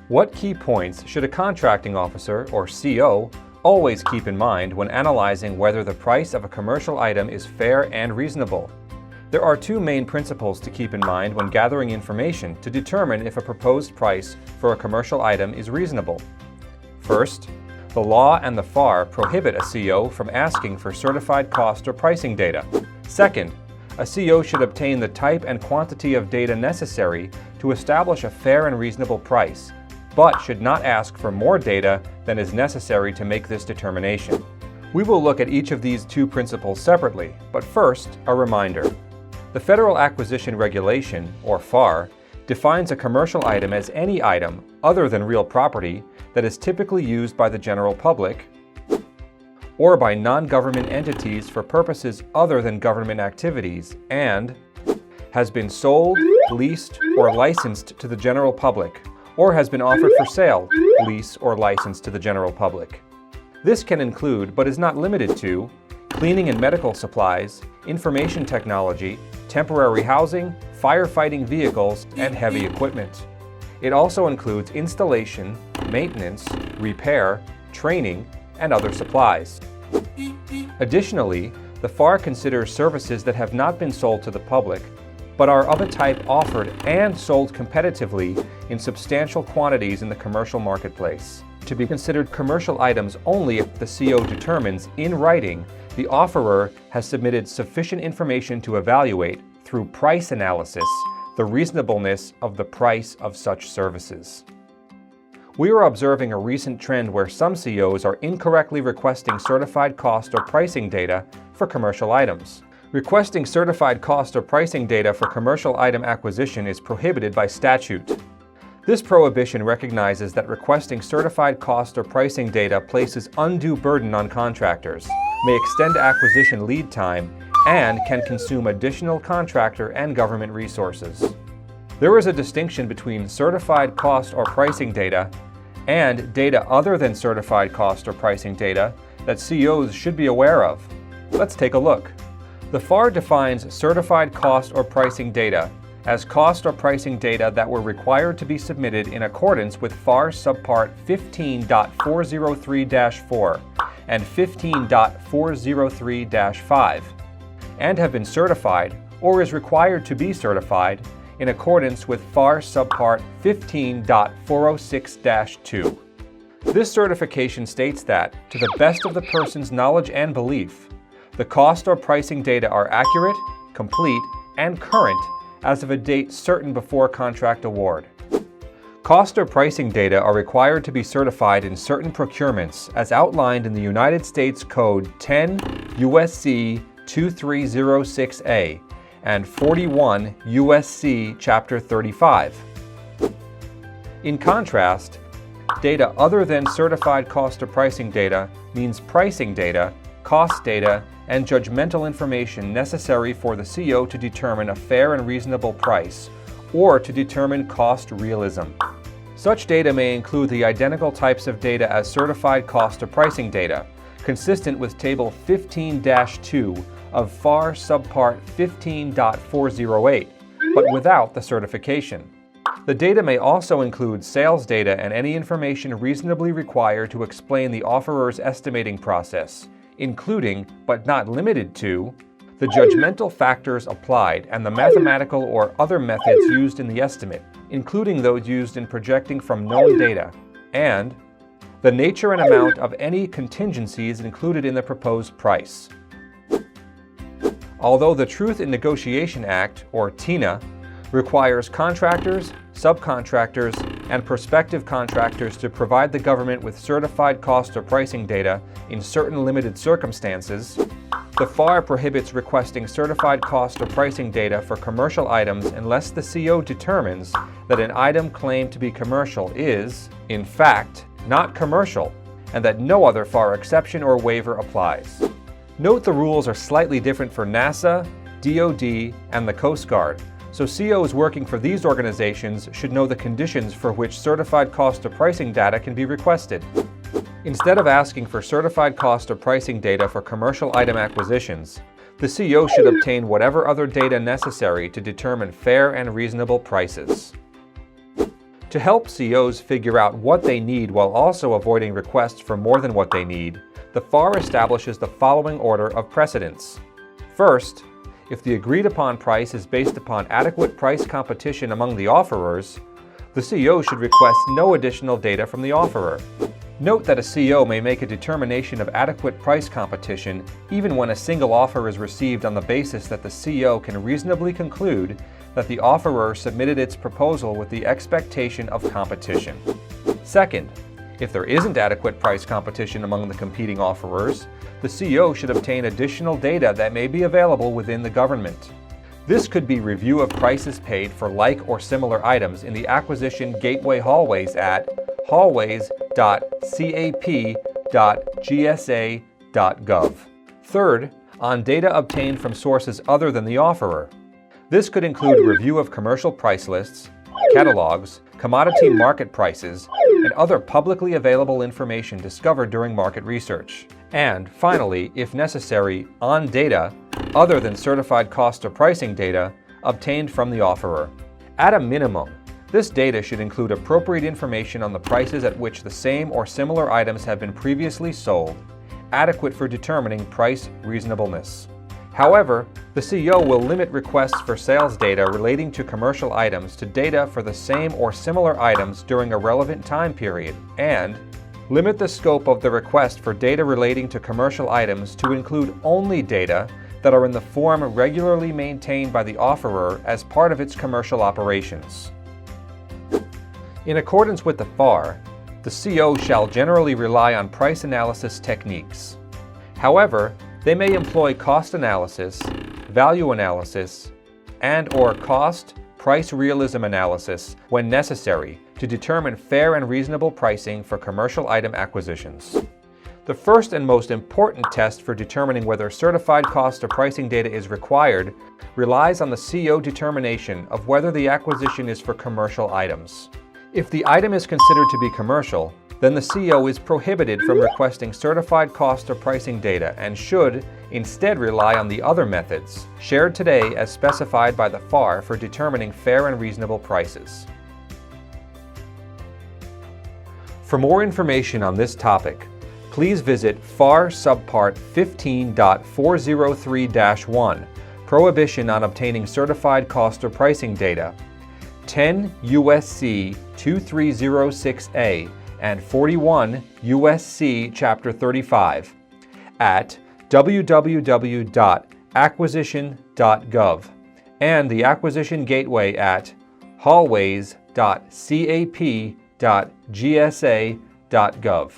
What key points should a contracting officer, or CO, always keep in mind when analyzing whether the price of a commercial item is fair and reasonable? There are two main principles to keep in mind when gathering information to determine if a proposed price for a commercial item is reasonable. First, the law and the FAR prohibit a CO from asking for certified cost or pricing data. Second, a CO should obtain the type and quantity of data necessary to establish a fair and reasonable price, but should not ask for more data than is necessary to make this determination. We will look at each of these two principles separately, but first, a reminder. The Federal Acquisition Regulation, or FAR, defines a commercial item as any item, other than real property, that is typically used by the general public or by non-government entities for purposes other than government activities and has been sold, leased, or licensed to the general public, or has been offered for sale, lease, or license to the general public. This can include, but is not limited to, cleaning and medical supplies, information technology, temporary housing, firefighting vehicles, and heavy equipment. It also includes installation, maintenance, repair, training, and other supplies. Additionally, the FAR considers services that have not been sold to the public, but are of a type offered and sold competitively in substantial quantities in the commercial marketplace, to be considered commercial items only if the CO determines, in writing, the offerer has submitted sufficient information to evaluate, through price analysis, the reasonableness of the price of such services. We are observing a recent trend where some COs are incorrectly requesting certified cost or pricing data for commercial items. Requesting certified cost or pricing data for commercial item acquisition is prohibited by statute. This prohibition recognizes that requesting certified cost or pricing data places undue burden on contractors, may extend acquisition lead time, and can consume additional contractor and government resources. There is a distinction between certified cost or pricing data and data other than certified cost or pricing data that COs should be aware of. Let's take a look. The FAR defines certified cost or pricing data as cost or pricing data that were required to be submitted in accordance with FAR Subpart 15.403-4 and 15.403-5, and have been certified or is required to be certified in accordance with FAR Subpart 15.406-2. This certification states that, to the best of the person's knowledge and belief, the cost or pricing data are accurate, complete, and current as of a date certain before contract award. Cost or pricing data are required to be certified in certain procurements as outlined in the United States Code 10 U.S.C. 2306A and 41 U.S.C. Chapter 35. In contrast, data other than certified cost or pricing data means pricing data, cost data, and judgmental information necessary for the CO to determine a fair and reasonable price or to determine cost realism. Such data may include the identical types of data as certified cost or pricing data, consistent with Table 15-2 of FAR Subpart 15.408, but without the certification. The data may also include sales data and any information reasonably required to explain the offeror's estimating process, including, but not limited to, the judgmental factors applied and the mathematical or other methods used in the estimate, including those used in projecting from known data, and the nature and amount of any contingencies included in the proposed price. Although the Truth in Negotiation Act, or TINA, requires contractors, subcontractors, and prospective contractors to provide the government with certified cost or pricing data in certain limited circumstances, the FAR prohibits requesting certified cost or pricing data for commercial items unless the CO determines that an item claimed to be commercial is, in fact, not commercial, and that no other FAR exception or waiver applies. Note the rules are slightly different for NASA, DoD, and the Coast Guard, so COs working for these organizations should know the conditions for which certified cost or pricing data can be requested. Instead of asking for certified cost or pricing data for commercial item acquisitions, the CO should obtain whatever other data necessary to determine fair and reasonable prices. To help COs figure out what they need while also avoiding requests for more than what they need, the FAR establishes the following order of precedence. First, if the agreed-upon price is based upon adequate price competition among the offerers, the CO should request no additional data from the offerer. Note that a CO may make a determination of adequate price competition even when a single offer is received on the basis that the CO can reasonably conclude that the offerer submitted its proposal with the expectation of competition. Second, if there isn't adequate price competition among the competing offerers, the CO should obtain additional data that may be available within the government. This could be review of prices paid for like or similar items in the acquisition gateway hallways at hallways.cap.gsa.gov. Third, on data obtained from sources other than the offerer. This could include review of commercial price lists, catalogs, commodity market prices, and other publicly available information discovered during market research. And finally, if necessary, on data other than certified cost or pricing data obtained from the offerer. At a minimum, this data should include appropriate information on the prices at which the same or similar items have been previously sold, adequate for determining price reasonableness. However, the CO will limit requests for sales data relating to commercial items to data for the same or similar items during a relevant time period, and limit the scope of the request for data relating to commercial items to include only data that are in the form regularly maintained by the offerer as part of its commercial operations. In accordance with the FAR, the CO shall generally rely on price analysis techniques. However, they may employ cost analysis, value analysis, and/or cost-price realism analysis when necessary to determine fair and reasonable pricing for commercial item acquisitions. The first and most important test for determining whether certified cost or pricing data is required relies on the CO determination of whether the acquisition is for commercial items. If the item is considered to be commercial, then the CO is prohibited from requesting certified cost or pricing data and should instead rely on the other methods shared today as specified by the FAR for determining fair and reasonable prices. For more information on this topic, please visit FAR Subpart 15.403-1, Prohibition on Obtaining Certified Cost or Pricing Data, 10 U.S.C. 2306A, and 41 U.S.C. Chapter 35 at www.acquisition.gov and the Acquisition Gateway at hallways.cap.gsa.gov.